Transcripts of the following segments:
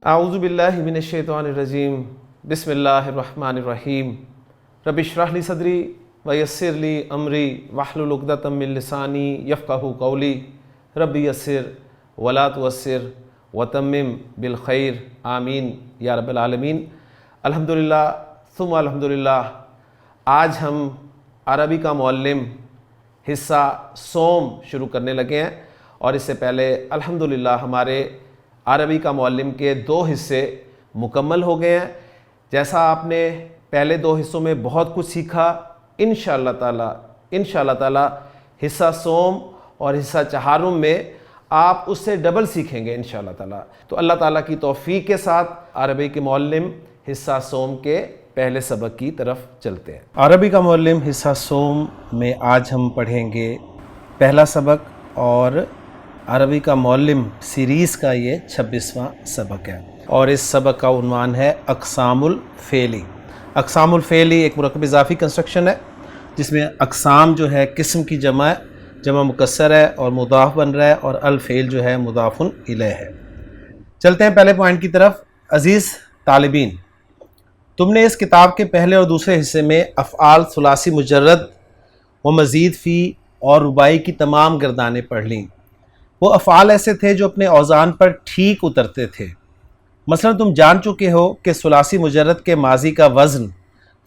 اعوذ باللہ من الشیطان الرجیم بسم اللہ الرحمن الرحیم رب اشرح لی صدری ویسر لی امری واحلل عقدۃ من لسانی یفقہوا قولی رب یسر ولا تعسر وتمم بالخیر آمین یا رب العالمین۔ الحمدللہ ثم الحمدللہ، آج ہم عربی کا معلم حصہ صوم شروع کرنے لگے ہیں، اور اس سے پہلے الحمدللہ ہمارے عربی کا معلم کے 2 حصے مکمل ہو گئے ہیں۔ جیسا آپ نے پہلے 2 حصوں میں بہت کچھ سیکھا، انشاءاللہ تعالی حصہ صوم اور حصہ چہارم میں آپ اس سے ڈبل سیکھیں گے انشاءاللہ تعالی۔ تو اللہ تعالیٰ کی توفیق کے ساتھ عربی کے معلم حصہ صوم کے پہلے سبق کی طرف چلتے ہیں۔ عربی کا معلم حصہ صوم میں آج ہم پڑھیں گے پہلا سبق، اور عربی کا معلم سیریز کا یہ 26واں سبق ہے، اور اس سبق کا عنوان ہے اقسام الفعلی۔ اقسام الفعلی ایک مرکب اضافی کنسٹرکشن ہے جس میں اقسام جو ہے قسم کی جمع مکسر ہے اور مضاف بن رہا ہے، اور الفعل جو ہے مضاف الیہ ہے۔ چلتے ہیں پہلے پوائنٹ کی طرف۔ عزیز طالبین، تم نے اس کتاب کے پہلے اور دوسرے حصے میں افعال ثلاثی مجرد و مزید فی اور رباعی کی تمام گردانیں پڑھ لیں۔ وہ افعال ایسے تھے جو اپنے اوزان پر ٹھیک اترتے تھے۔ مثلا تم جان چکے ہو کہ ثلاثی مجرد کے ماضی کا وزن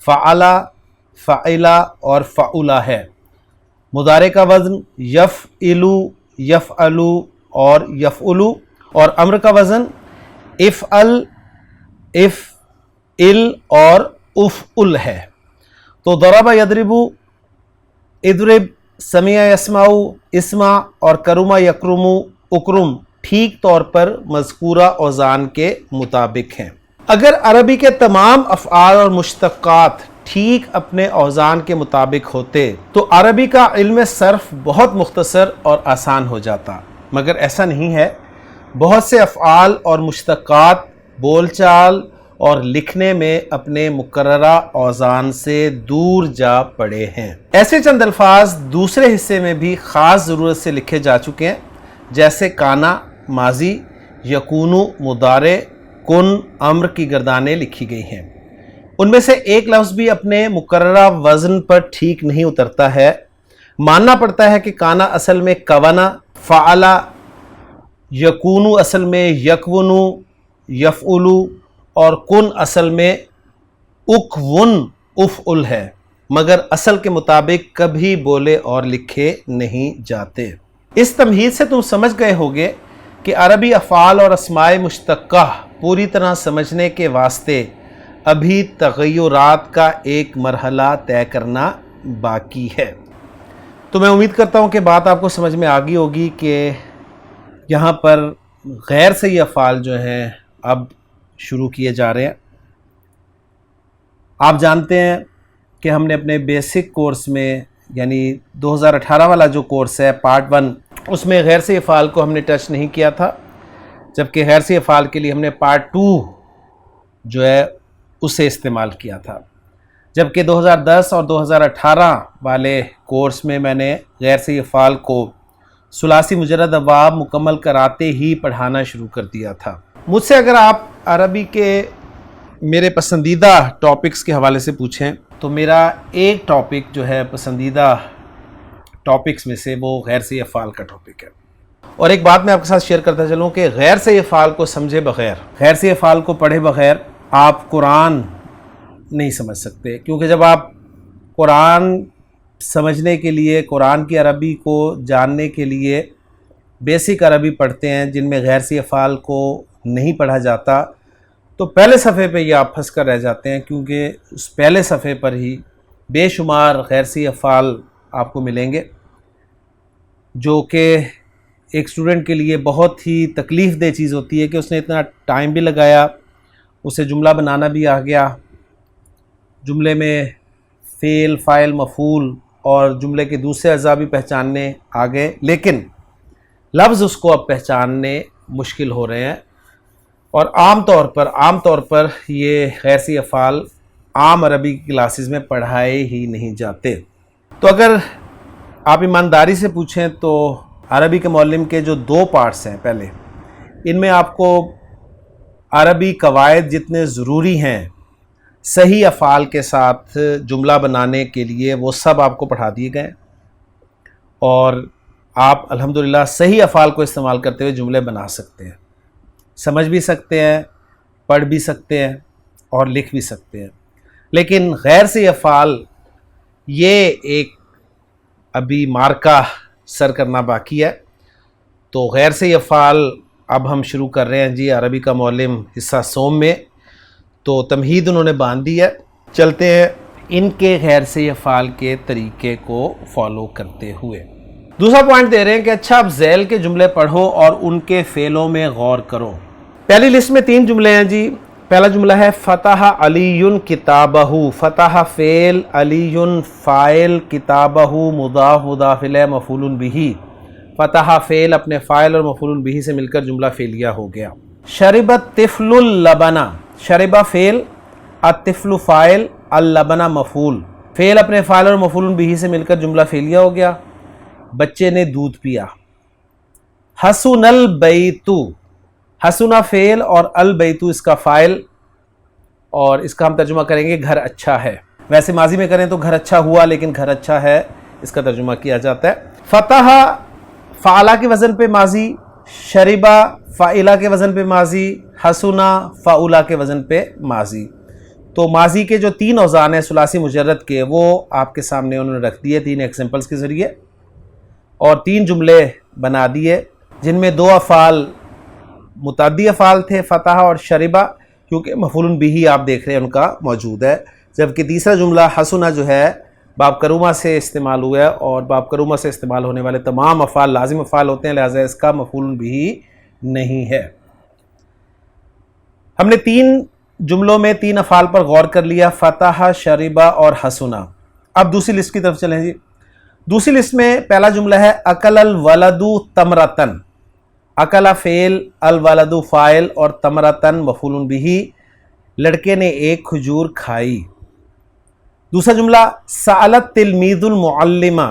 فعلا، فعلا اور فعلا ہے۔ مضارع کا وزن یفعلو، یفعلو اور یفعلو، اور امر کا وزن افعل، افعل اور افعل ہے۔ تو ضرب یضرب، اضرب، سمع یسمع، اسمع اور کرم یکرم، اکرم ٹھیک طور پر مذکورہ اوزان کے مطابق ہیں۔ اگر عربی کے تمام افعال اور مشتقات ٹھیک اپنے اوزان کے مطابق ہوتے تو عربی کا علم صرف بہت مختصر اور آسان ہو جاتا، مگر ایسا نہیں ہے۔ بہت سے افعال اور مشتقات بول چال اور لکھنے میں اپنے مقررہ اوزان سے دور جا پڑے ہیں۔ ایسے چند الفاظ دوسرے حصے میں بھی خاص ضرورت سے لکھے جا چکے ہیں، جیسے کانا ماضی، یکونو مضارع، کن امر کی گردانیں لکھی گئی ہیں۔ ان میں سے ایک لفظ بھی اپنے مقررہ وزن پر ٹھیک نہیں اترتا ہے۔ ماننا پڑتا ہے کہ کانا اصل میں کونا، فعلا، یکونو اصل میں یکونو، یفعلو، اور کن اصل میں اکون، افعل ہے، مگر اصل کے مطابق کبھی بولے اور لکھے نہیں جاتے۔ اس تمہید سے تم سمجھ گئے ہوگے کہ عربی افعال اور اسماء مشتقہ پوری طرح سمجھنے کے واسطے ابھی تغیرات کا ایک مرحلہ طے کرنا باقی ہے۔ تو میں امید کرتا ہوں کہ بات آپ کو سمجھ میں آ گئی ہوگی کہ یہاں پر غیر صحیح افعال جو ہیں اب شروع کیے جا رہے ہیں۔ آپ جانتے ہیں کہ ہم نے اپنے بیسک کورس میں، یعنی 2018 والا جو کورس ہے پارٹ 1، اس میں غیر صحیح افعال کو ہم نے ٹچ نہیں کیا تھا، جبکہ غیر صحیح افعال کے لیے ہم نے پارٹ 2 جو ہے اسے استعمال کیا تھا۔ جبکہ 2010 اور 2018 والے کورس میں میں نے غیر صحیح افعال کو ثلاثی مجرد ابواب مکمل کراتے ہی پڑھانا شروع کر دیا تھا۔ مجھ سے اگر آپ عربی کے میرے پسندیدہ ٹاپکس کے حوالے سے پوچھیں تو میرا ایک ٹاپک جو ہے پسندیدہ ٹاپکس میں سے وہ غیر صحیح افعال کا ٹاپک ہے۔ اور ایک بات میں آپ کے ساتھ شیئر کرتا چلوں کہ غیر صحیح افعال کو سمجھے بغیر، غیر صحیح افعال کو پڑھے بغیر آپ قرآن نہیں سمجھ سکتے، کیونکہ جب آپ قرآن سمجھنے کے لیے، قرآن کی عربی کو جاننے کے لیے بیسک عربی پڑھتے ہیں جن میں غیر صحیح افعال کو نہیں پڑھا جاتا، تو پہلے صفحے پہ یہ آپ پھنس کر رہ جاتے ہیں، کیونکہ اس پہلے صفحے پر ہی بے شمار غیر صحیح افعال آپ کو ملیں گے، جو کہ ایک اسٹوڈنٹ کے لیے بہت ہی تکلیف دہ چیز ہوتی ہے کہ اس نے اتنا ٹائم بھی لگایا، اسے جملہ بنانا بھی آ گیا، جملے میں فعل، فاعل، مفعول اور جملے کے دوسرے اجزاء بھی پہچاننے آ گئے، لیکن لفظ اس کو اب پہچاننے مشکل ہو رہے ہیں، اور عام طور پر یہ غیر صحیح افعال عام عربی کلاسز میں پڑھائے ہی نہیں جاتے۔ تو اگر آپ ایمانداری سے پوچھیں تو عربی کے معلم کے جو 2 پارٹس ہیں، پہلے ان میں آپ کو عربی قواعد جتنے ضروری ہیں صحیح افعال کے ساتھ جملہ بنانے کے لیے وہ سب آپ کو پڑھا دیے گئے، اور آپ الحمدللہ صحیح افعال کو استعمال کرتے ہوئے جملے بنا سکتے ہیں، سمجھ بھی سکتے ہیں، پڑھ بھی سکتے ہیں اور لکھ بھی سکتے ہیں۔ لیکن غیر صحیح افعال یہ ایک ابھی مارکہ سر کرنا باقی ہے۔ تو غیر صحیح افعال اب ہم شروع کر رہے ہیں جی عربی کا معلم حصہ سوم میں، تو تمہید انہوں نے باندھ دی ہے، چلتے ہیں ان کے غیر صحیح افعال کے طریقے کو فالو کرتے ہوئے۔ دوسرا پوائنٹ دے رہے ہیں کہ اچھا اب ذیل کے جملے پڑھو اور ان کے فعلوں میں غور کرو۔ پہلی لسٹ میں 3 جملے ہیں جی۔ پہلا جملہ ہے فتح علی کتابہ، فتح فعل، علی فاعل، کتابہ مضاف مضاف الیہ مفعول بہ۔ فتح فعل اپنے فاعل اور مفعول بہ سے مل کر جملہ فعلیہ ہو گیا۔ شرب الطفل اللبن، شرب فعل، الطفل فاعل، اللبن مفعول، فعل اپنے فاعل اور مفعول بہ سے مل کر جملہ فعلیہ ہو گیا، بچے نے دودھ پیا۔ حسن البیت، حسن فعل اور البیت اس کا فاعل، اور اس کا ہم ترجمہ کریں گے گھر اچھا ہے۔ ویسے ماضی میں کریں تو گھر اچھا ہوا، لیکن گھر اچھا ہے اس کا ترجمہ کیا جاتا ہے۔ فتح فعلہ کے وزن پہ ماضی، شربہ فاعلہ کے وزن پہ ماضی، حسنا فاعلہ کے وزن پہ ماضی۔ تو ماضی کے جو 3 اوزان ہیں ثلاثی مجرد کے، وہ آپ کے سامنے انہوں نے رکھ دیے 3 ایگزامپلس کے ذریعے، اور 3 جملے بنا دیے جن میں 2 افعال متعدی افعال تھے، فتح اور شربہ، کیونکہ مفعول بہ آپ دیکھ رہے ہیں ان کا موجود ہے، جبکہ تیسرا جملہ حسنا جو ہے باب کرومہ سے استعمال ہوا ہے، اور باب کرومہ سے استعمال ہونے والے تمام افعال لازم افعال ہوتے ہیں، لہذا اس کا مفعول بہ نہیں ہے۔ ہم نے 3 جملوں میں 3 افعال پر غور کر لیا، فتح، شربہ اور حسنا۔ اب دوسری لسٹ کی طرف چلیں جی۔ دوسری لسٹ میں پہلا جملہ ہے اکل الولد تمرتن، اکل فعل، الولد فاعل اور تمرتن مفعول بہ، لڑکے نے ایک کھجور کھائی۔ دوسرا جملہ سأل التلمیذ المعلمہ،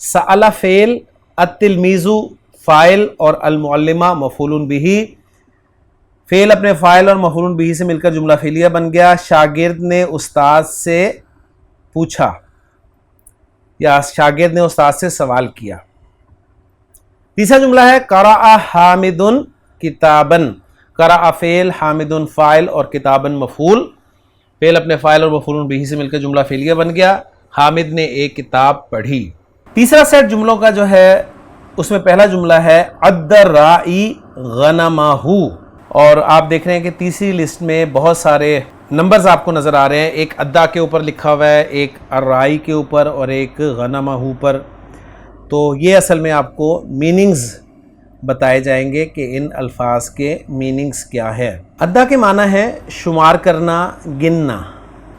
سأل فعل، التلمیذ فاعل اور المعلمہ مفعول بہ، فعل اپنے فاعل اور مفعول بہ سے مل کر جملہ فعلیہ بن گیا۔ شاگرد نے استاد سے پوچھا، یا شاگرد نے استاد سے سوال کیا۔ تیسرا جملہ ہے قرأ حامد کتابا، قرأ فعل، حامد فاعل اور کتابا مفعول، فعل اپنے فاعل اور مفعول بہ سے مل کر جملہ فعلیہ بن گیا، حامد نے ایک کتاب پڑھی۔ تیسرا سیٹ جملوں کا جو ہے اس میں پہلا جملہ ہے عد الراعی غنمہ، اور آپ دیکھ رہے ہیں کہ تیسری لسٹ میں بہت سارے نمبرز آپ کو نظر آ رہے ہیں، ایک عدہ کے اوپر لکھا ہوا ہے، ایک الراعی کے اوپر اور ایک غنمہ پر۔ تو یہ اصل میں آپ کو میننگز بتائے جائیں گے کہ ان الفاظ کے میننگز کیا ہے۔ عدہ کے معنی ہے شمار کرنا، گننا،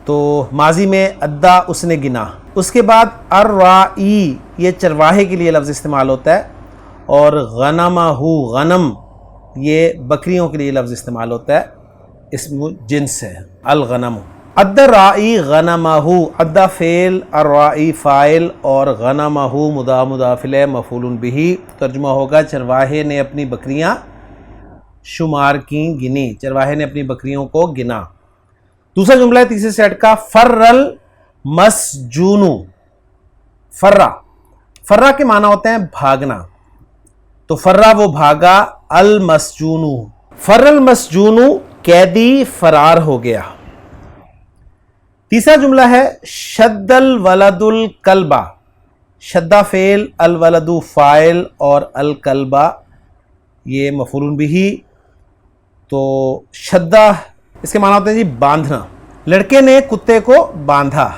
تو ماضی میں عدہ اس نے گنا۔ اس کے بعد الراعی یہ چرواہے کے لیے لفظ استعمال ہوتا ہے، اور غنمہ غنم یہ بکریوں کے لیے لفظ استعمال ہوتا ہے، اسم جنس ہے الغنم۔ عد الراعی غنمہ، عد فعل، الراعی فاعل اور غنمہ مضاف مضاف الیہ مفعول بہ، ترجمہ ہوگا چرواہے نے اپنی بکریاں شمار کیں، گنی، چرواہے نے اپنی بکریوں کو گنا۔ دوسرا جملہ ہے تیسرے سیٹ کا فر المسجون، فرہ کے معنی ہوتے ہیں بھاگنا، تو فرہ وہ بھاگا، المسجون، فر المسجون قیدی فرار ہو گیا۔ تیسرا جملہ ہے شد الولد الکلبہ، شدہ فعل، الولد فاعل اور الکلبہ یہ مفعول بہ، تو شدہ اس کے معنی ہوتے ہیں جی باندھنا، لڑکے نے کتے کو باندھا،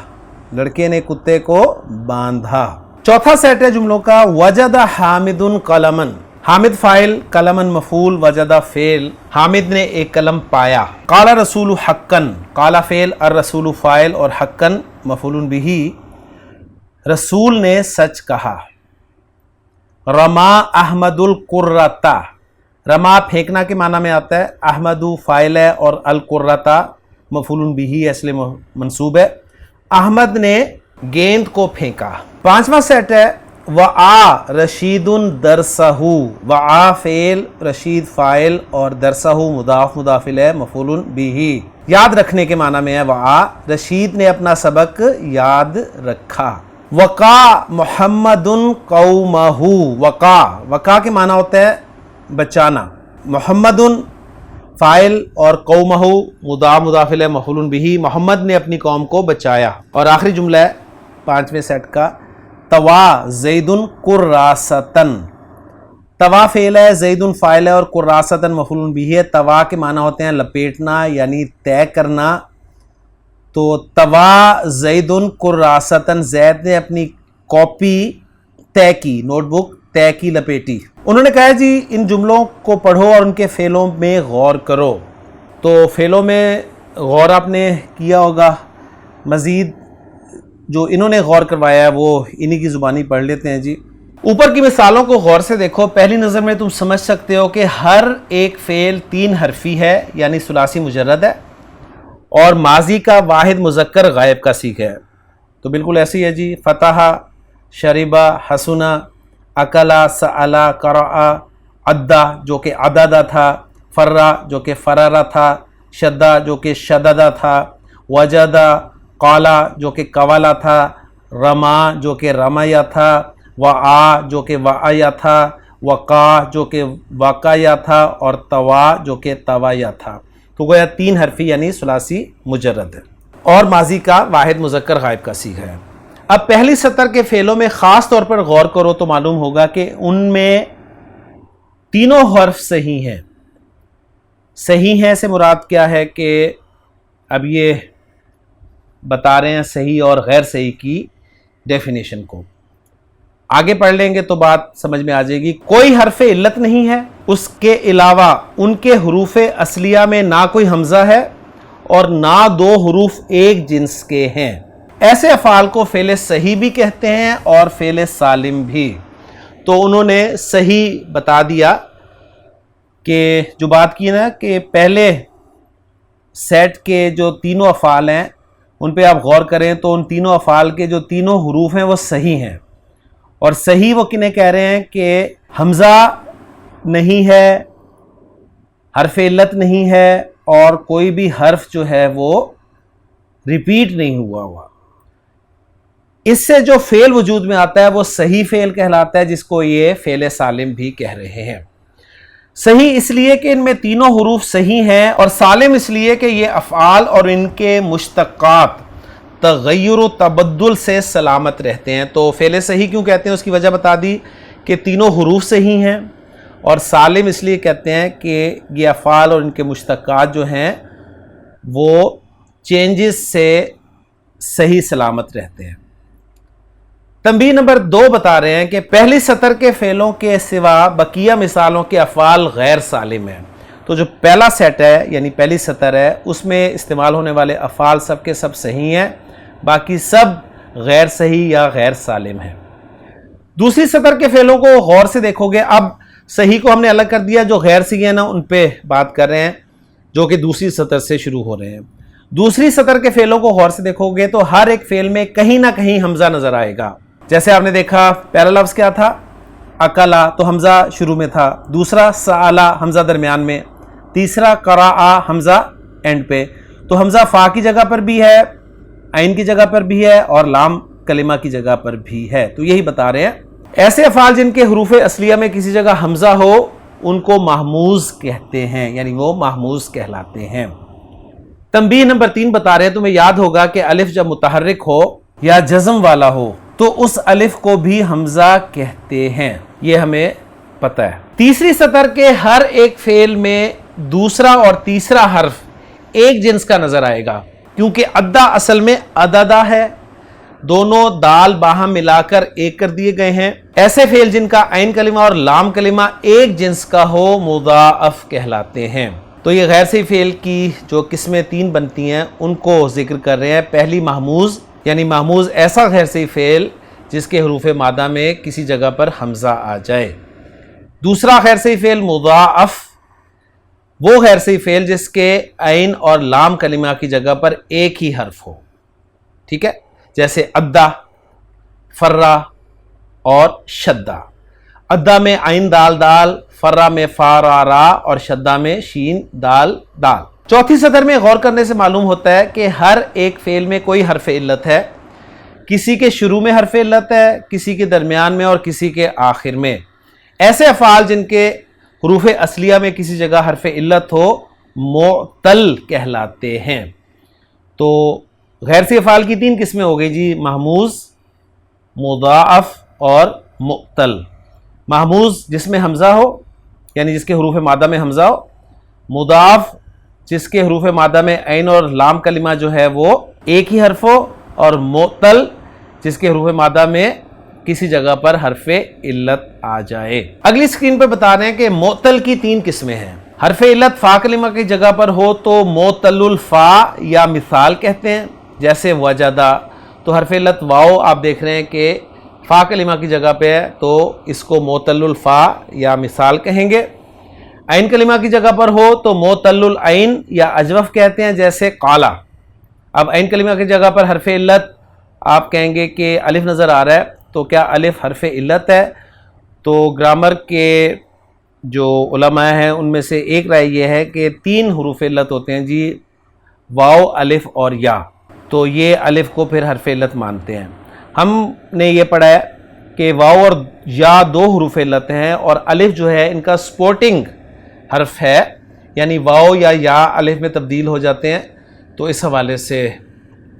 لڑکے نے کتے کو باندھا۔ چوتھا سیٹ ہے جملوں کا وجد حامد قلمن، حامد فاعل، قلمن مفعول، وجد فعل، حامد نے ایک قلم پایا۔ قال رسول حقا، قال فعل، الرسول فاعل اور حقا مفعول بہ، رسول نے سچ کہا۔ رما احمد القرۃ، رما پھینکنا کے معنی میں آتا ہے، احمد فاعل ہے اور القرۃ مفعول بہ اصل منصوب ہے، احمد نے گیند کو پھینکا۔ پانچواں سیٹ ہے وآ رشید درسہ، وآ فعل، رشید فاعل اور درسہ مضاف مضاف الیہ مفعول بہ، یاد رکھنے کے معنی میں ہے وآ، رشید نے اپنا سبق یاد رکھا۔ وقا محمد قومہ، وقا کے معنی ہوتا ہے بچانا، محمد فاعل اور قومہ مضاف مضاف الیہ مفعول بہ، محمد نے اپنی قوم کو بچایا۔ اور آخری جملہ ہے 5ویں سیٹ کا، طویٰ زید کراستن، طویٰ فعل ہے، زید فاعل ہے اور کراستن مفعول بہ ہے۔ طویٰ کے معنی ہوتے ہیں لپیٹنا یعنی طے کرنا، تو طویٰ زید کراستن، زید نے اپنی کاپی طے کی، نوٹ بک طے کی، لپیٹی۔ انہوں نے کہا جی ان جملوں کو پڑھو اور ان کے فعلوں میں غور کرو، تو فعلوں میں غور آپ نے کیا ہوگا، مزید جو انہوں نے غور کروایا ہے وہ انہی کی زبانی پڑھ لیتے ہیں جی۔ اوپر کی مثالوں کو غور سے دیکھو، پہلی نظر میں تم سمجھ سکتے ہو کہ ہر ایک فعل 3 حرفی ہے یعنی ثلاثی مجرد ہے اور ماضی کا واحد مذکر غائب کا صیغہ ہے، تو بالکل ایسی ہے جی۔ فتح، شربہ، حسنا، اکلا، سألا، قرأ، عدہ جو کہ عددہ تھا، فرہ جو کہ فررہ تھا، شدہ جو کہ شددہ تھا، وجدہ، قالا جو کہ قوالا تھا، رما جو کہ رمیا تھا، وعا جو کہ وعیا تھا، وقا جو کہ وقایا تھا اور طوا جو کہ طوایا تھا، تو گویا 3 حرفی یعنی ثلاثی مجرد ہے اور ماضی کا واحد مذکر غائب کا صیغہ ہے۔ اب پہلی سطر کے فعلوں میں خاص طور پر غور کرو تو معلوم ہوگا کہ ان میں تینوں حرف صحیح ہیں۔ صحیح ہیں سے مراد کیا ہے کہ اب یہ بتا رہے ہیں صحیح اور غیر صحیح کی ڈیفینیشن کو، آگے پڑھ لیں گے تو بات سمجھ میں آ جائے گی۔ کوئی حرف علت نہیں ہے، اس کے علاوہ ان کے حروف اصلیہ میں نہ کوئی حمزہ ہے اور نہ 2 حروف ایک جنس کے ہیں، ایسے افعال کو فعل صحیح بھی کہتے ہیں اور فعل سالم بھی۔ تو انہوں نے صحیح بتا دیا کہ جو بات کی نا کہ پہلے سیٹ کے جو تینوں افعال ہیں ان پہ آپ غور کریں تو ان تینوں افعال کے جو تینوں حروف ہیں وہ صحیح ہیں، اور صحیح وہ کنہیں کہہ رہے ہیں کہ حمزہ نہیں ہے، حرف علت نہیں ہے اور کوئی بھی حرف جو ہے وہ ریپیٹ نہیں ہوا۔ اس سے جو فعل وجود میں آتا ہے وہ صحیح فعل کہلاتا ہے، جس کو یہ فعل سالم بھی کہہ رہے ہیں۔ صحیح اس لیے کہ ان میں تینوں حروف صحیح ہیں، اور سالم اس لیے کہ یہ افعال اور ان کے مشتقات تغیر و تبدل سے سلامت رہتے ہیں۔ تو فعل صحیح کیوں کہتے ہیں اس کی وجہ بتا دی کہ تینوں حروف صحیح ہیں، اور سالم اس لیے کہتے ہیں کہ یہ افعال اور ان کے مشتقات جو ہیں وہ چینجز سے صحیح سلامت رہتے ہیں۔ تنبیہ نمبر 2 بتا رہے ہیں کہ پہلی سطر کے فعلوں کے سوا بقیہ مثالوں کے افعال غیر سالم ہیں۔ تو جو پہلا سیٹ ہے یعنی پہلی سطر ہے اس میں استعمال ہونے والے افعال سب کے سب صحیح ہیں، باقی سب غیر صحیح یا غیر سالم ہیں۔ دوسری سطر کے فعلوں کو غور سے دیکھو گے، اب صحیح کو ہم نے الگ کر دیا، جو غیر صحیح ہے نا ان پہ بات کر رہے ہیں جو کہ دوسری سطر سے شروع ہو رہے ہیں۔ دوسری سطر کے فعلوں کو غور سے دیکھو گے تو ہر ایک فعل میں کہیں نہ کہیں حمزہ نظر آئے گا۔ جیسے آپ نے دیکھا پہلا لفظ کیا تھا، اکلا، تو حمزہ شروع میں تھا، دوسرا سألا، حمزہ درمیان میں، تیسرا قرأ، حمزہ اینڈ پہ۔ تو حمزہ فا کی جگہ پر بھی ہے، عین کی جگہ پر بھی ہے اور لام کلمہ کی جگہ پر بھی ہے۔ تو یہی بتا رہے ہیں ایسے افعال جن کے حروف اصلیہ میں کسی جگہ حمزہ ہو ان کو محموز کہتے ہیں، یعنی وہ محموز کہلاتے ہیں۔ تنبیہ نمبر 3 بتا رہے ہیں، تمہیں یاد ہوگا کہ الف جب متحرک ہو یا جزم والا ہو تو اس الف کو بھی حمزہ کہتے ہیں، یہ ہمیں پتہ ہے۔ تیسری سطر کے ہر ایک فعل میں دوسرا اور تیسرا حرف ایک جنس کا نظر آئے گا، کیونکہ عدہ اصل میں عددہ ہے، دونوں دال باہم ملا کر ایک کر دیے گئے ہیں۔ ایسے فعل جن کا عین کلمہ اور لام کلمہ ایک جنس کا ہو مضاعف کہلاتے ہیں۔ تو یہ غیر صحیح فعل کی جو قسمیں 3 بنتی ہیں ان کو ذکر کر رہے ہیں۔ پہلی محموز، یعنی محموز ایسا غیر صحیح فعل جس کے حروف مادہ میں کسی جگہ پر حمزہ آ جائے۔ دوسرا غیر صحیح فعل مضاعف، وہ غیر صحیح فعل جس کے عین اور لام کلمہ کی جگہ پر ایک ہی حرف ہو، ٹھیک ہے، جیسے عدہ، فرہ، اور شدہ. ادا میں عین دال دال، فرا میں فا را را اور شدہ میں شین دال دال. چوتھی سطر میں غور کرنے سے معلوم ہوتا ہے کہ ہر ایک فعل میں کوئی حرف علت ہے. کسی کے شروع میں حرف علت ہے، کسی کے درمیان میں اور کسی کے آخر میں. ایسے افعال جن کے حروف اصلیہ میں کسی جگہ حرف علت ہو معتل کہلاتے ہیں. تو غیر سے افعال کی 3 قسمیں ہو گئی جی، محموز، مضاعف اور معتل. محموز جس میں حمزہ ہو، یعنی جس کے حروف مادہ میں حمزہ ہو. مضاعف جس کے حروف مادہ میں عین اور لام کلمہ جو ہے وہ ایک ہی حرف ہو. اور معتل جس کے حروف مادہ میں کسی جگہ پر حرف علت آ جائے. اگلی اسکرین پہ بتا رہے ہیں کہ معتل کی 3 قسمیں ہیں. حرف علت فا کلمہ کی جگہ پر ہو تو معتل الفا یا مثال کہتے ہیں، جیسے وجدہ. تو حرف علت واو آپ دیکھ رہے ہیں کہ فا کلمہ کی جگہ پہ ہے تو اس کو معتل الفا یا مثال کہیں گے. عین کلمہ کی جگہ پر ہو تو معتل العین یا اجوف کہتے ہیں، جیسے قالا. اب عین کلمہ کی جگہ پر حرف علت آپ کہیں گے کہ الف نظر آ رہا ہے، تو کیا الف حرف علت ہے؟ تو گرامر کے جو علماء ہیں ان میں سے ایک رائے یہ ہے کہ 3 حروف علت ہوتے ہیں جی، واو، الف اور یا. تو یہ الف کو پھر حرف علت مانتے ہیں. ہم نے یہ پڑھا ہے کہ واو اور یا 2 حروف علت ہیں اور الف جو ہے ان کا سپورٹنگ حرف ہے، یعنی واو یا الف میں تبدیل ہو جاتے ہیں. تو اس حوالے سے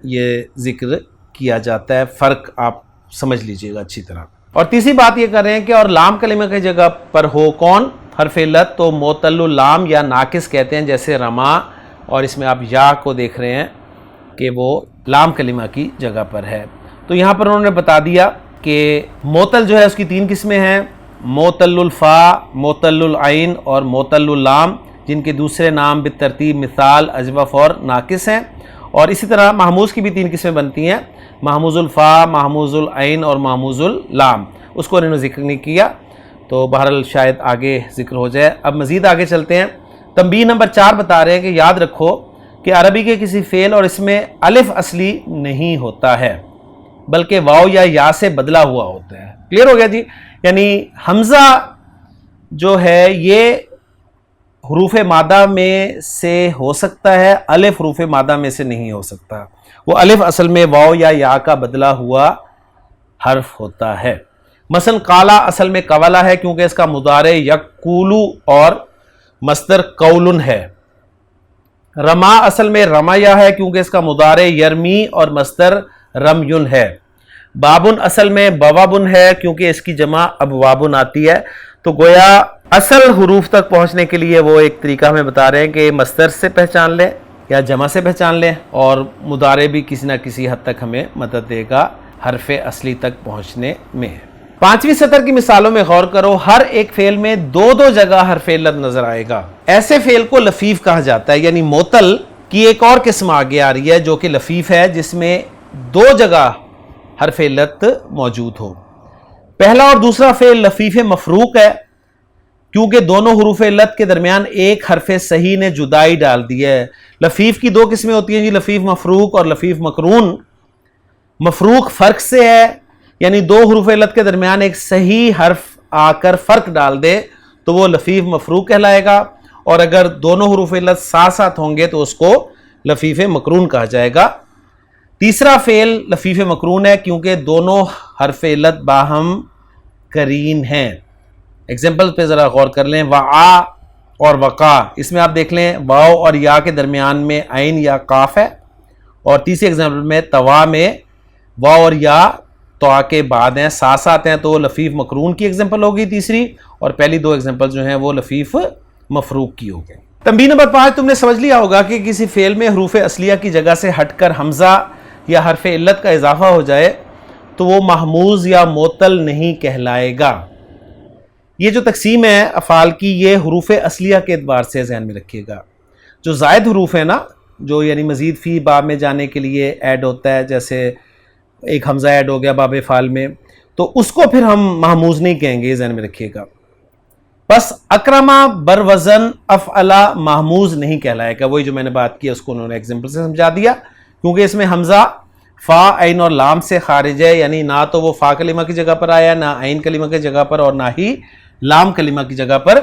یہ ذکر کیا جاتا ہے. فرق آپ سمجھ لیجئے گا اچھی طرح. اور تیسری بات یہ کر رہے ہیں کہ اور لام کلمہ کی جگہ پر ہو کون حرف علت، تو معتل اللام یا ناقص کہتے ہیں، جیسے رما. اور اس میں آپ یا کو دیکھ رہے ہیں کہ وہ لام کلمہ کی جگہ پر ہے. تو یہاں پر انہوں نے بتا دیا کہ معتل جو ہے اس کی 3 قسمیں ہیں، معتل الفا، معتل العین اور معتل اللام، جن کے دوسرے نام بالترتیب مثال، اجوف اور ناقص ہیں. اور اسی طرح محموز کی بھی 3 قسمیں بنتی ہیں، محموز الفا، محموز العین اور محموز اللام. اس کو انہوں نے ذکر نہیں کیا، تو بہرحال شاید آگے ذکر ہو جائے. اب مزید آگے چلتے ہیں. تنبیہ نمبر 4 بتا رہے ہیں کہ یاد رکھو کہ عربی کے کسی فعل اور اس میں الف اصلی نہیں ہوتا ہے، بلکہ واو یا سے بدلا ہوا ہوتا ہے. کلیئر ہو گیا جی؟ یعنی حمزہ جو ہے یہ حروف مادہ میں سے ہو سکتا ہے، الف حروف مادہ میں سے نہیں ہو سکتا. وہ الف اصل میں واو یا کا بدلا ہوا حرف ہوتا ہے. مثلا قالا اصل میں قولا ہے کیونکہ اس کا مضارع یقولو اور مصدر قولن ہے. رما اصل میں رمیا ہے کیونکہ اس کا مضارع یرمی اور مصدر رمیون ہے. بابن اصل میں بوابن ہے کیونکہ اس کی جمع ابوابن آتی ہے. تو گویا اصل حروف تک پہنچنے کے لیے وہ ایک طریقہ ہمیں بتا رہے ہیں کہ مصدر سے پہچان لیں یا جمع سے پہچان لیں، اور مضارع بھی کسی نہ کسی حد تک ہمیں مدد دے گا حرف اصلی تک پہنچنے میں. 5ویں سطر کی مثالوں میں غور کرو. ہر ایک فعل میں 2 جگہ حرف علت نظر آئے گا. ایسے فعل کو لفیف کہا جاتا ہے، یعنی معتل کی ایک اور قسم آگے آ رہی ہے جو کہ لفیف ہے، جس میں 2 جگہ حرف علت موجود ہو. پہلا اور دوسرا فعل لفیف مفروق ہے کیونکہ دونوں حروف علت کے درمیان ایک حرف صحیح نے جدائی ڈال دی ہے. لفیف کی 2 قسمیں ہوتی ہیں جی، لفیف مفروق اور لفیف مقرون. مفروق فرق سے ہے، یعنی 2 حروف علت کے درمیان ایک صحیح حرف آ کر فرق ڈال دے تو وہ لفیف مفروق کہلائے گا. اور اگر دونوں حروف علت ساتھ ساتھ ہوں گے تو اس کو لفیف مقرون کہا جائے گا. تیسرا فعل لفیف مقرون ہے کیونکہ دونوں حرف علت باہم قرین ہیں. ایگزامپل پہ ذرا غور کر لیں. وعا اور وقا، اس میں آپ دیکھ لیں واو اور یا کے درمیان میں عین یا قاف ہے. اور تیسرے ایگزامپل میں توا میں واو اور یا توا کے بعد ہیں، ساتھ ساتھ ہیں، تو لفیف مقرون کی ایگزامپل ہوگی تیسری، اور پہلی 2 ایگزامپل جو ہیں وہ لفیف مفروق کی ہو گئی. تنبیہ نمبر 5 تم نے سمجھ لیا ہوگا کہ کسی فعل میں حروف اصلیہ کی جگہ سے ہٹ کر حمزہ یا حرف علت کا اضافہ ہو جائے تو وہ محموز یا معتل نہیں کہلائے گا. یہ جو تقسیم ہے افعال کی، یہ حروف اصلیہ کے اعتبار سے ذہن میں رکھیے گا. جو زائد حروف ہیں نا، جو یعنی مزید فی باب میں جانے کے لیے ایڈ ہوتا ہے، جیسے ایک حمزہ ایڈ ہو گیا باب فعال میں، تو اس کو پھر ہم محموز نہیں کہیں گے، یہ ذہن میں رکھیے گا. بس اکرما بروزن افعلا محموز نہیں کہلائے گا. وہی جو میں نے بات کی اس کو انہوں نے ایگزامپل سے سمجھا دیا، کیونکہ اس میں حمزہ فا عین اور لام سے خارج ہے، یعنی نہ تو وہ فا کلمہ کی جگہ پر آیا، نہ عین کلمہ کی جگہ پر، اور نہ ہی لام کلمہ کی جگہ پر،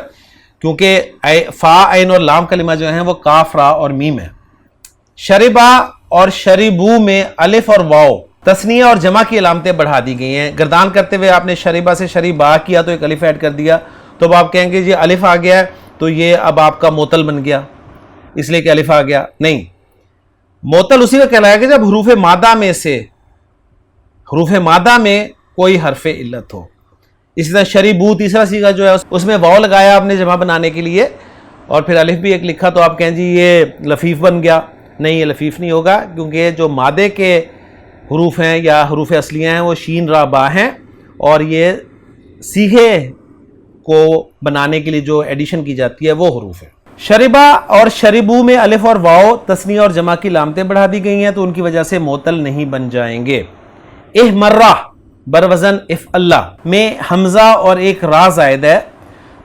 کیونکہ فا عین اور لام کلمہ جو ہیں وہ کاف را اور میم ہے۔ شربا اور شربو میں الف اور واو تثنیہ اور جمع کی علامتیں بڑھا دی گئی ہیں۔ گردان کرتے ہوئے آپ نے شربا سے شربا کیا تو ایک الف ایڈ کر دیا، تو اب آپ کہیں گے جی الف آ گیا ہے تو یہ اب آپ کا معطل بن گیا اس لیے کہ الف آ گیا، نہیں، معطل اسی کا کہلائے گا جب حروف مادہ میں سے حروف مادہ میں کوئی حرف علت ہو۔ اسی طرح شریبو تیسرا سیغہ جو ہے اس میں واو لگایا آپ نے جمع بنانے کے لیے اور پھر الف بھی ایک لکھا تو آپ کہیں جی یہ لفیف بن گیا، نہیں، یہ لفیف نہیں ہوگا، کیونکہ جو مادے کے حروف ہیں یا حروف اصلیہ ہیں وہ شین را با ہیں، اور یہ سیغے کو بنانے کے لیے جو ایڈیشن کی جاتی ہے وہ حروف ہے۔ شربا اور شربو میں الف اور واو تثنیہ اور جمع کی علامتیں بڑھا دی گئی ہیں تو ان کی وجہ سے معطل نہیں بن جائیں گے۔ احمرہ بروزن افعلہ میں حمزہ اور ایک را زائد ہے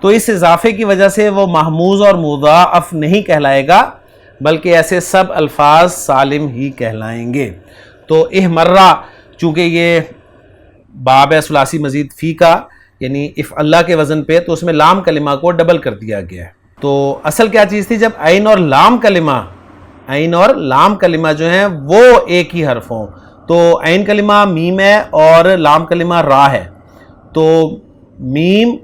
تو اس اضافے کی وجہ سے وہ محموز اور مضاعف نہیں کہلائے گا، بلکہ ایسے سب الفاظ سالم ہی کہلائیں گے۔ تو احمرہ چونکہ یہ باب ہے ثلاثی مزید فی کا، یعنی افعلہ کے وزن پہ، تو اس میں لام کلمہ کو ڈبل کر دیا گیا ہے۔ تو اصل کیا چیز تھی، جب عین اور لام کلمہ جو ہیں وہ ایک ہی حرف ہوں، تو عین کلمہ میم ہے اور لام کلمہ را ہے، تو میم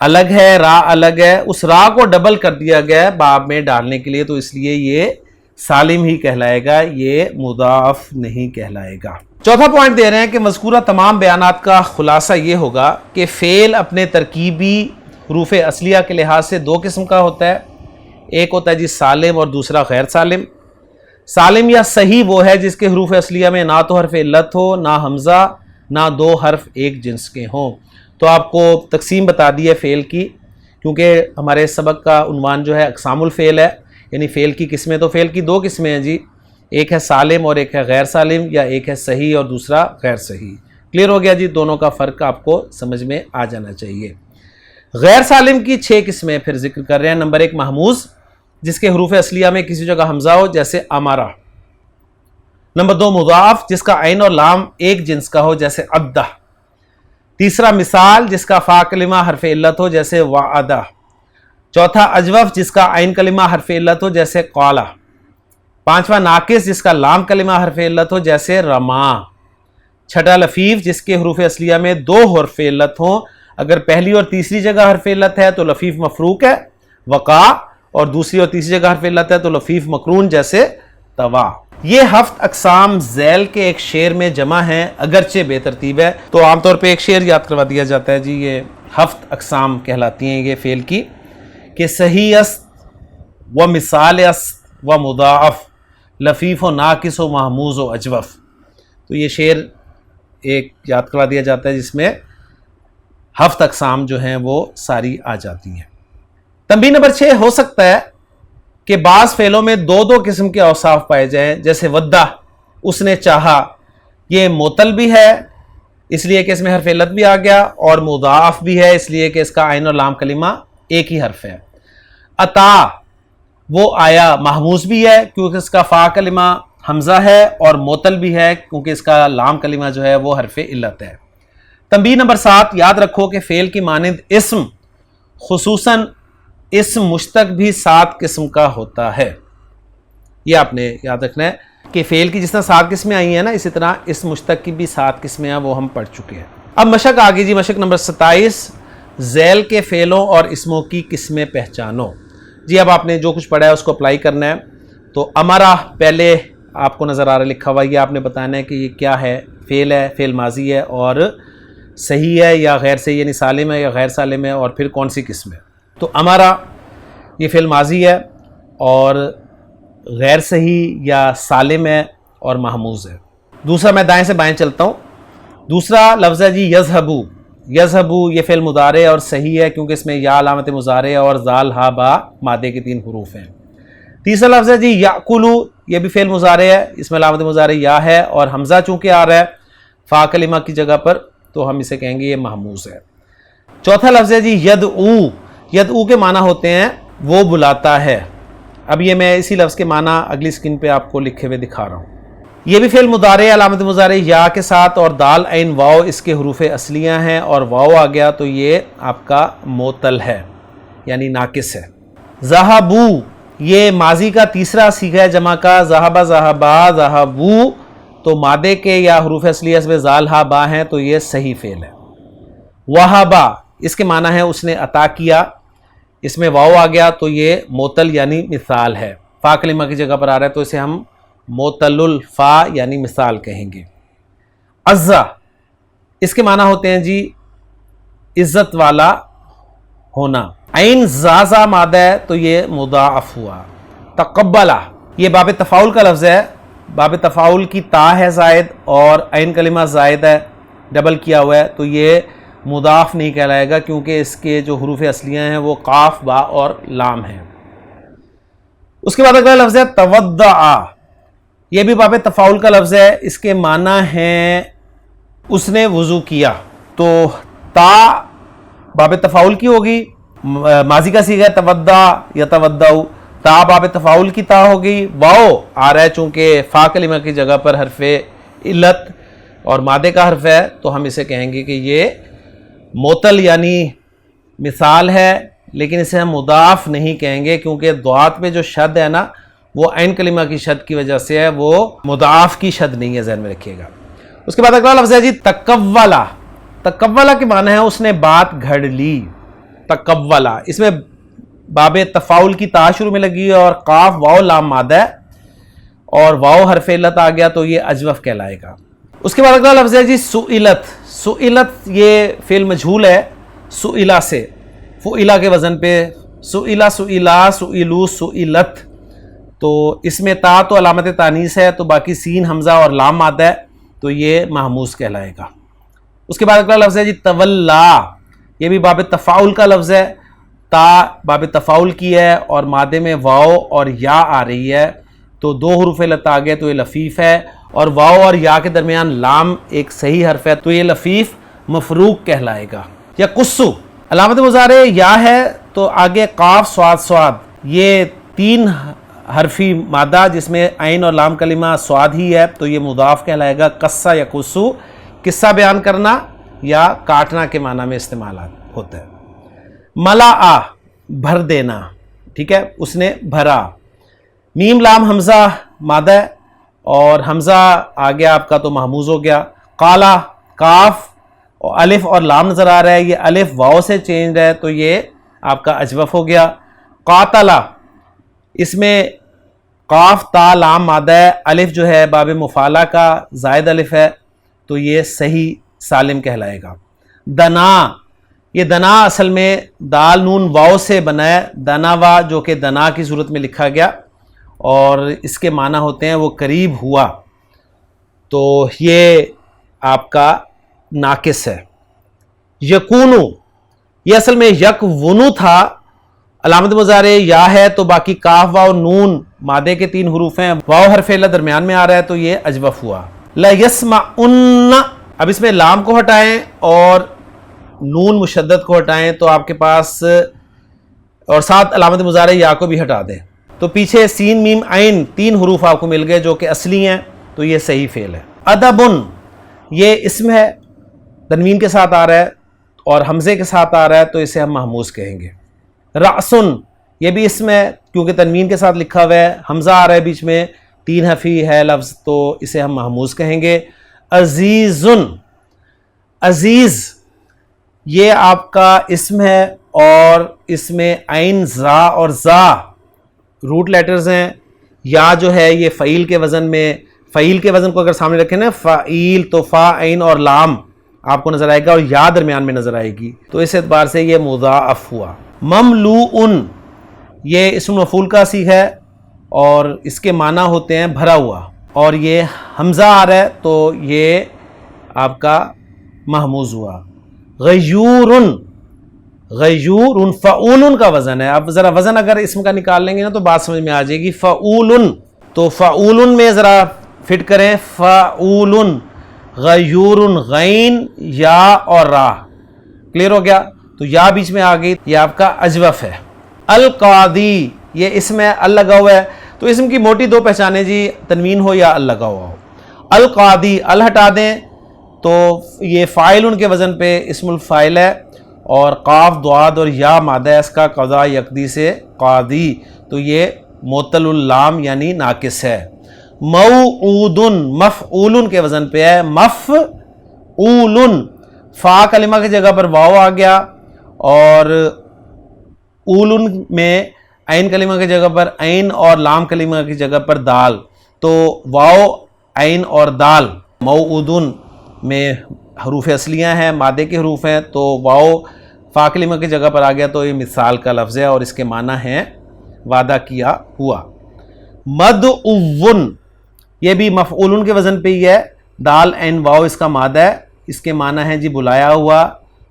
الگ ہے، را الگ ہے، اس را کو ڈبل کر دیا گیا ہے باب میں ڈالنے کے لیے، تو اس لیے یہ سالم ہی کہلائے گا، یہ مضاعف نہیں کہلائے گا۔ چوتھا پوائنٹ دے رہے ہیں کہ مذکورہ تمام بیانات کا خلاصہ یہ ہوگا کہ فعل اپنے ترکیبی حروف اصلیہ کے لحاظ سے دو قسم کا ہوتا ہے، ایک ہوتا ہے جی سالم اور دوسرا غیر سالم۔ سالم یا صحیح وہ ہے جس کے حروف اصلیہ میں نہ تو حرف علت ہو، نہ حمزہ، نہ دو حرف ایک جنس کے ہوں۔ تو آپ کو تقسیم بتا دی ہے فعل کی، کیونکہ ہمارے سبق کا عنوان جو ہے اقسام الفعل ہے، یعنی فعل کی قسمیں، تو فعل کی دو قسمیں ہیں جی، ایک ہے سالم اور ایک ہے غیر سالم، یا ایک ہے صحیح اور دوسرا غیر صحیح۔ کلیئر ہو گیا جی، دونوں کا فرق آپ کو سمجھ میں آ جانا چاہیے۔ غیر سالم کی 6 قسمیں پھر ذکر کر رہے ہیں۔ نمبر 1 محموز، جس کے حروف اصلیہ میں کسی جگہ حمزہ ہو، جیسے امارہ۔ نمبر 2 مضاعف، جس کا عین اور لام ایک جنس کا ہو، جیسے عدہ۔ تیسرا مثال، جس کا فا کلمہ حرف علت ہو، جیسے وعدہ۔ چوتھا اجوف، جس کا عین کلمہ حرف علت ہو، جیسے قالا۔ پانچواں ناقص، جس کا لام کلمہ حرف علت ہو، جیسے رما۔ چھٹا لفیف، جس کے حروف اصلیہ میں 2 حرف علت ہوں، اگر پہلی اور تیسری جگہ حرف علت ہے تو لفیف مفروق ہے وقع، اور دوسری اور تیسری جگہ حرف علت ہے تو لفیف مقرون، جیسے توا۔ یہ 7 اقسام ذیل کے ایک شعر میں جمع ہیں، اگرچہ بے ترتیب ہے، تو عام طور پہ ایک شعر یاد کروا دیا جاتا ہے جی، یہ 7 اقسام کہلاتی ہیں یہ فعل کی، کہ صحیح است و مثال است و مضاعف، لفیف و ناقص و محموز و اجوف۔ تو یہ شعر ایک یاد کروا دیا جاتا ہے جس میں 7 اقسام جو ہیں وہ ساری آ جاتی ہیں۔ تنبیہ نمبر 6، ہو سکتا ہے کہ بعض فعلوں میں 2 قسم کے اوصاف پائے جائیں، جیسے ودہ، اس نے چاہا، یہ معطل بھی ہے اس لیے کہ اس میں حرف علت بھی آ گیا، اور مضاعف بھی ہے اس لیے کہ اس کا عین اور لام کلمہ ایک ہی حرف ہے۔ عطا، وہ آیا، محموز بھی ہے کیونکہ اس کا فا کلمہ حمزہ ہے، اور معطل بھی ہے کیونکہ اس کا لام کلمہ جو ہے وہ حرف علت ہے۔ تنبیہ نمبر 7، یاد رکھو کہ فعل کی مانند اسم، خصوصاً اسم مشتق بھی 7 قسم کا ہوتا ہے۔ یہ آپ نے یاد رکھنا ہے کہ فعل کی جس طرح 7 قسمیں آئی ہیں نا، اسی طرح اسم مشتق کی بھی 7 قسمیں ہیں، وہ ہم پڑھ چکے ہیں۔ اب مشق آگئی جی، مشق نمبر 27، ذیل کے فعلوں اور اسموں کی قسمیں پہچانو۔ جی اب آپ نے جو کچھ پڑھا ہے اس کو اپلائی کرنا ہے۔ تو امارہ پہلے آپ کو نظر آ رہا ہے لکھا ہوا، یہ آپ نے بتانا ہے کہ یہ کیا ہے، فعل ہے، فعل ماضی ہے، اور صحیح ہے یا غیر صحیح، یعنی سالم ہے یا غیر سالم ہے، اور پھر کون سی قسم ہے۔ تو امارہ یہ فعل ماضی ہے اور غیر صحیح یا سالم ہے اور محموز ہے۔ دوسرا میں دائیں سے بائیں چلتا ہوں، دوسرا لفظ ہے جی یذہبو۔ یذہبو یہ فعل مضارع اور صحیح ہے کیونکہ اس میں یا علامت مضارع اور ذال ہا با مادے کے 3 حروف ہیں۔ تیسرا لفظ ہے جی یاکلو، یہ بھی فعل مضارع ہے، اس میں علامت مضارع یا ہے، اور حمزہ چونکہ آ رہا ہے فا کلمہ کی جگہ پر تو ہم اسے کہیں گے یہ محموز ہے۔ چوتھا لفظ ہے جی یدعو۔ یدعو کے معنی ہوتے ہیں وہ بلاتا ہے۔ اب یہ میں اسی لفظ کے معنی اگلی سکرین پہ آپ کو لکھے ہوئے دکھا رہا ہوں۔ یہ بھی فعل مضارع علامت مضارع یا کے ساتھ اور دال عین واو اس کے حروف اصلیہ ہیں اور واو آ گیا تو یہ آپ کا معطل ہے یعنی ناقص ہے. ذہبو یہ ماضی کا تیسرا صیغہ ہے جمع کا. ذہبا ذہبا ذہبو تو مادے کے یا حروف اصلیہ اس میں زال ہا با ہیں تو یہ صحیح فعل ہے. وہبا اس کے معنی ہے اس نے عطا کیا, اس میں واو آ گیا تو یہ معطل یعنی مثال ہے. فا کلمہ کی جگہ پر آ رہا ہے تو اسے ہم معطل الفا یعنی مثال کہیں گے. عزا اس کے معنی ہوتے ہیں جی عزت والا ہونا. عین زازا مادہ ہے تو یہ مضاعف ہوا. تقبلہ یہ باب تفاعل کا لفظ ہے. باب تفاعل کی تا ہے زائد اور عین کلمہ زائد ہے, ڈبل کیا ہوا ہے تو یہ مضاف نہیں کہلائے گا کیونکہ اس کے جو حروف اصلیہ ہیں وہ قاف با اور لام ہیں. اس کے بعد اگلا لفظ ہے تودع. یہ بھی باب تفاعل کا لفظ ہے. اس کے معنی ہیں اس نے وضو کیا. تو تا باب تفاعل کی ہوگی, ماضی کا صیغہ ہے تودع یتودع, تا باب تفاعل کی تا ہوگی. واو آ رہا ہے چونکہ فا کلمہ کی جگہ پر حرف علت اور مادے کا حرف ہے تو ہم اسے کہیں گے کہ یہ معطل یعنی مثال ہے, لیکن اسے ہم مضاف نہیں کہیں گے کیونکہ دعات میں جو شد ہے نا وہ عین کلمہ کی شد کی وجہ سے ہے, وہ مضاف کی شد نہیں ہے, ذہن میں رکھیے گا. اس کے بعد اگلا لفظ ہے جی تقولا. تقولا کے معنی ہے اس نے بات گھڑ لی. تقولا اس میں باب تفاعل کی تا شروع میں لگی اور قاف واو لام مادہ ہے اور واو حرف علت آ گیا تو یہ اجوف کہلائے گا. اس کے بعد اگلا لفظ ہے جی سئلت. سئلت یہ فعل مجھول ہے سئلہ سے, فعلہ کے وزن پہ سئلہ سئلا سئلو سئلت. تو اس میں تا تو علامت تانیث ہے تو باقی سین حمزہ اور لام مادہ ہے تو یہ محموز کہلائے گا. اس کے بعد اگلا لفظ ہے جی تولا. یہ بھی باب تفاعل کا لفظ ہے. تا باب تفاعل کی ہے اور مادے میں واو اور یا آ رہی ہے تو دو حروف علت آ گئے تو یہ لفیف ہے, اور واو اور یا کے درمیان لام ایک صحیح حرف ہے تو یہ لفیف مفروق کہلائے گا. یا قصو علامت مضارع یا ہے تو آگے قاف صاد صاد یہ تین حرفی مادہ جس میں عین اور لام کلمہ صاد ہی ہے تو یہ مضاف کہلائے گا. قصہ یا قصو قصہ بیان کرنا یا کاٹنا کے معنی میں استعمال ہوتا ہے. ملا بھر دینا, ٹھیک ہے, اس نے بھرا. میم لام حمزہ مادہ ہے اور حمزہ آ گیا آپ کا تو محموز ہو گیا. قالا کاف اور الف اور لام نظر آ رہا ہے, یہ الف واو سے چینج ہے تو یہ آپ کا اجوف ہو گیا. قاتلا اس میں قاف تا لام مادہ ہے, الف جو ہے باب مفعلہ کا زائد الف ہے تو یہ صحیح سالم کہلائے گا. دنا یہ دنا اصل میں دال نون واو سے بنا ہے, دناوا جو کہ دنا کی صورت میں لکھا گیا اور اس کے معنی ہوتے ہیں وہ قریب ہوا تو یہ آپ کا ناقص ہے. یکونو یہ اصل میں یک ونو تھا, علامت مضارع یا ہے تو باقی کاف واو نون مادے کے تین حروف ہیں, واو حرف علت درمیان میں آ رہا ہے تو یہ اجوف ہوا. لا یسمعن اب اس میں لام کو ہٹائیں اور نون مشدد کو ہٹائیں تو آپ کے پاس اور ساتھ علامت مضارع یا کو بھی ہٹا دیں تو پیچھے سین میم عین تین حروف آپ کو مل گئے جو کہ اصلی ہیں تو یہ صحیح فعل ہے. ادبن یہ اسم ہے, تنوین کے ساتھ آ رہا ہے اور حمزے کے ساتھ آ رہا ہے تو اسے ہم محموز کہیں گے. رأسن یہ بھی اسم ہے کیونکہ تنوین کے ساتھ لکھا ہوا ہے, حمزہ آ رہا ہے بیچ میں, تین حرفی ہے لفظ تو اسے ہم محموز کہیں گے. عزیزن عزیز یہ آپ کا اسم ہے اور اس میں عین زا اور زا روٹ لیٹرز ہیں. یا جو ہے یہ فعیل کے وزن میں, فعیل کے وزن کو اگر سامنے رکھیں نا فعیل تو فا عین اور لام آپ کو نظر آئے گا اور یا درمیان میں نظر آئے گی تو اس اعتبار سے یہ مضاعف ہوا. مملوءن یہ اسم مفعول کا صیغہ ہے اور اس کے معنی ہوتے ہیں بھرا ہوا اور یہ حمزہ آ رہا ہے تو یہ آپ کا محموز ہوا. غیورن غیورن فعولن کا وزن ہے. اب ذرا وزن اگر اسم کا نکال لیں گے نا تو بات سمجھ میں آ جائے گی. فعولن تو فعولن میں ذرا فٹ کریں, فعولن غیورن غین یا اور را, کلیئر ہو گیا. تو یا بیچ میں آ گئی, یہ آپ کا اجوف ہے. القاضی یہ اسم ہے, ال لگا ہوا ہے تو اسم کی موٹی دو پہچانیں جی, تنوین ہو یا ال لگا ہوا ہو. القاضی ال ہٹا دیں تو یہ فاعل ان کے وزن پہ اسم الفاعل ہے، اور قاف ضاد اور یا مادہ ہے اس کا، قضا یقضی سے قاضی، تو یہ معطل اللام یعنی ناقص ہے۔ موعود مفعول کے وزن پہ ہے، مفعول، فا کلمہ کی جگہ پر واو آ گیا، اور اولن میں عین کلمہ کی جگہ پر عین اور لام کلمہ کی جگہ پر دال، تو واو عین اور دال موعودن میں حروف اصلیاں ہیں، مادے کے حروف ہیں، تو واو فا کلمہ کی جگہ پر آ گیا تو یہ مثال کا لفظ ہے اور اس کے معنی ہیں وعدہ کیا ہوا۔ مدعون یہ بھی مفعول کے وزن پہ ہی ہے، دال عین واو اس کا مادہ ہے، اس کے معنی ہے جی بلایا ہوا،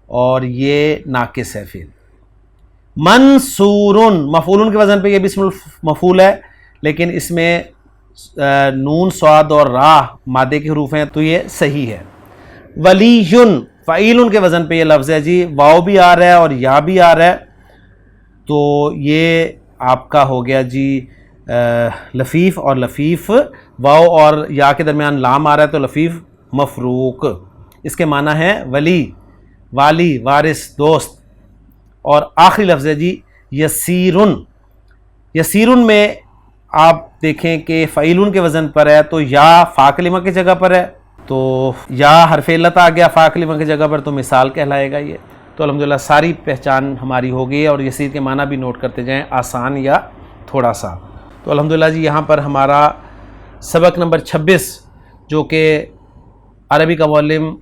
اور یہ ناقص ہے فعل۔ منصور مفعول کے وزن پہ یہ بھی اسم مفعول ہے، لیکن اس میں نون صاد اور را مادے کے حروف ہیں تو یہ صحیح ہے۔ ولی فعیل کے وزن پہ یہ لفظ ہے جی، واو بھی آ رہا ہے اور یا بھی آ رہا ہے، تو یہ آپ کا ہو گیا جی لفیف اور لفیف، واو اور یا کے درمیان لام آ رہا ہے تو لفیف مفروق، اس کے معنی ہے ولی، والی، وارث، دوست۔ اور آخری لفظ ہے جی یسیرن، یسیرن میں آپ دیکھیں کہ فعیلن کے وزن پر ہے تو یا فا کلمہ کی جگہ پر ہے، تو یا حرف علت آ گیا فا کلمہ کی جگہ پر تو مثال کہلائے گا یہ۔ تو الحمدللہ ساری پہچان ہماری ہو گئی ہے، اور یسیر کے معنی بھی نوٹ کرتے جائیں، آسان یا تھوڑا سا۔ تو الحمدللہ جی یہاں پر ہمارا سبق نمبر 26 جو کہ عربی کا معلم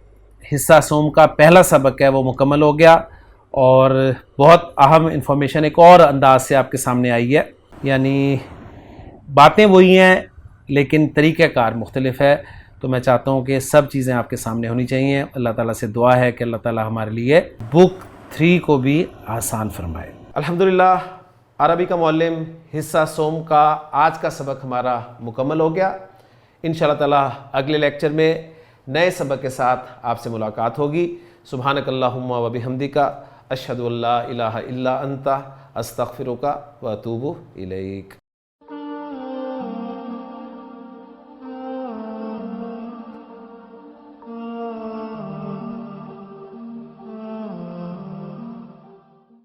حصہ سوم کا پہلا سبق ہے وہ مکمل ہو گیا، اور بہت اہم انفارمیشن ایک اور انداز سے آپ کے سامنے آئی ہے، یعنی باتیں وہی ہیں لیکن طریقہ کار مختلف ہے، تو میں چاہتا ہوں کہ سب چیزیں آپ کے سامنے ہونی چاہیے۔ اللہ تعالیٰ سے دعا ہے کہ اللہ تعالیٰ ہمارے لیے بک 3 کو بھی آسان فرمائے۔ الحمدللہ عربی کا معلم حصہ سوم کا آج کا سبق ہمارا مکمل ہو گیا۔ انشاءاللہ تعالیٰ اگلے لیکچر میں نئے سبق کے ساتھ آپ سے ملاقات ہوگی۔ سبحانک اللہم و بحمدک، اشہد ان لا الہ الا انت، استغفرک و اتوب الیک۔